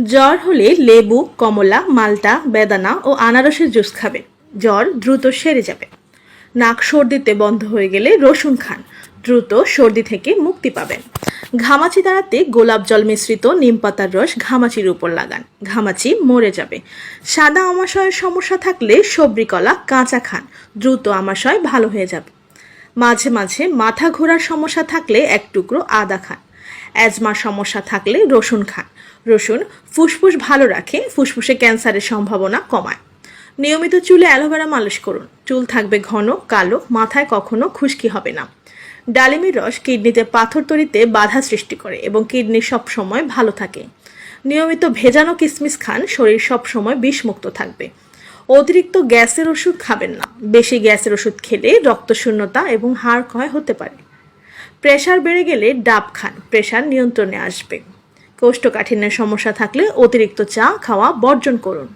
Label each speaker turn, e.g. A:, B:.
A: জ্বর হলে লেবু, কমলা, মাল্টা, বেদানা ও আনারসের জুস খাবেন। জ্বর দ্রুত সেরে যাবে। নাক সর্দিতে বন্ধ হয়ে গেলে রসুন খান, দ্রুত সর্দি থেকে মুক্তি পাবেন। ঘামাচি তাড়াতে গোলাপ জল মিশ্রিত নিম পাতার রস ঘামাচির উপর লাগান, ঘামাচি মরে যাবে। সাদা আমাশয়ের সমস্যা থাকলে সবরি কলা কাঁচা খান, দ্রুত আমাশয় ভালো হয়ে যাবে। মাঝে মাঝে মাথা ঘোরার সমস্যা থাকলে এক টুকরো আদা খান। অ্যাজমার সমস্যা থাকলে রসুন খান, রসুন ফুসফুস ভালো রাখে, ফুসফুসে ক্যান্সারের সম্ভাবনা কমায়। নিয়মিত চুলে অ্যালোভেরা মালিশ করুন, চুল থাকবে ঘন কালো, মাথায় কখনো খুশকি হবে না। ডালিমের রস কিডনিতে পাথর তৈরিতে বাধা সৃষ্টি করে এবং কিডনি সবসময় ভালো থাকে। নিয়মিত ভেজানো কিশমিশ খান, শরীর সবসময় বিষমুক্ত থাকবে। অতিরিক্ত গ্যাসের ওষুধ খাবেন না, বেশি গ্যাসের ওষুধ খেলে রক্তশূন্যতা এবং হাড় ক্ষয় হতে পারে। প্রেশার বেড়ে গেলে ডাব খান, প্রেশার নিয়ন্ত্রণে আসবে। কোষ্ঠকাঠিন্যের সমস্যা থাকলে অতিরিক্ত চা খাওয়া বর্জন করুন।